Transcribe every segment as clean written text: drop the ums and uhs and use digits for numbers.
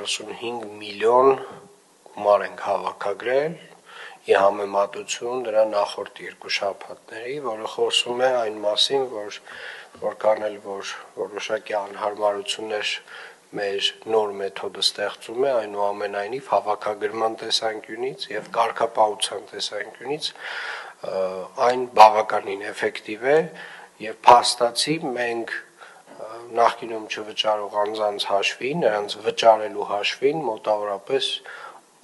35 միլիոն գումար ենք հավաքագրել ի համեմատություն դրա նախորդ երկու շաբաթների, որը խոսում է այն մասին, որքան էլ որ որոշակի անհարմարություններ մեր նոր մեթոդը ստեղծում է, այնուամենայնիվ հավաքագրման տեսանկյունից եւ կարգապահության տեսանկյունից այն բավականին էֆեկտիվ է եւ փաստացի մենք նախկինում չվճարող անձանց հաշվին, նրանց վճարելու հաշվին մոտավորապես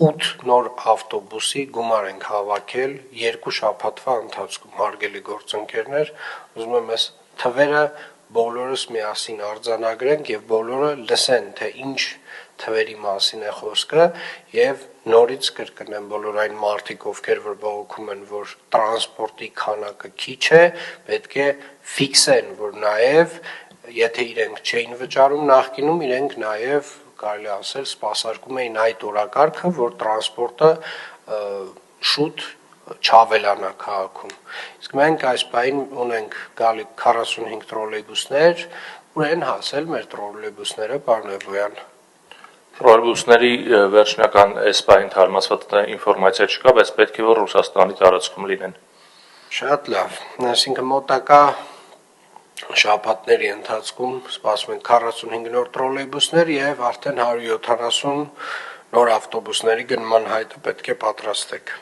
8 նոր ավտոբուսի գումար ենք հավաքել 2 շաբաթվա ընթացքում, հարգելի գործընկերներ, ուզում եմ այս թվերը բոլորս միասին արձանագրենք եւ բոլորը լսեն, թե ինչ թվերի մասին է խոսքը եւ նորից կրկնեմ բոլոր այն մարդիկ, ովքեր որ բողոքում են, որ տրանսպորտի քանակը քիչ է, պետք է ֆիքսեն, որ նաեւ եթե իրենք չէին վճարում նախկինում, իրենք նաեւ կարելի ասել սպասարկում էին այդ օրակարգը, որ տրանսպորտը շուտ չավելանա քաղաքում։ Իսկ մենք այս պահին ունենք գալի 45 տրոլեյբուսներ, ուր են հասել մեր տրոլեյբուսները, պարոն Էվոյան։ Տրոլեյբուսների վերջնական այս պահին թարմացված ինֆորմացիա չկա, բայց պետք է որ Ռուսաստանի տարածքում լինեն։ Շատ լավ, այսինքն մոտակա շաբաթների ընթացքում սպասում են 45 նոր տրոլեյբուսներ եւ արդեն 170 նոր ավտոբուսների գնման հայտը պետք է պատրաստեք։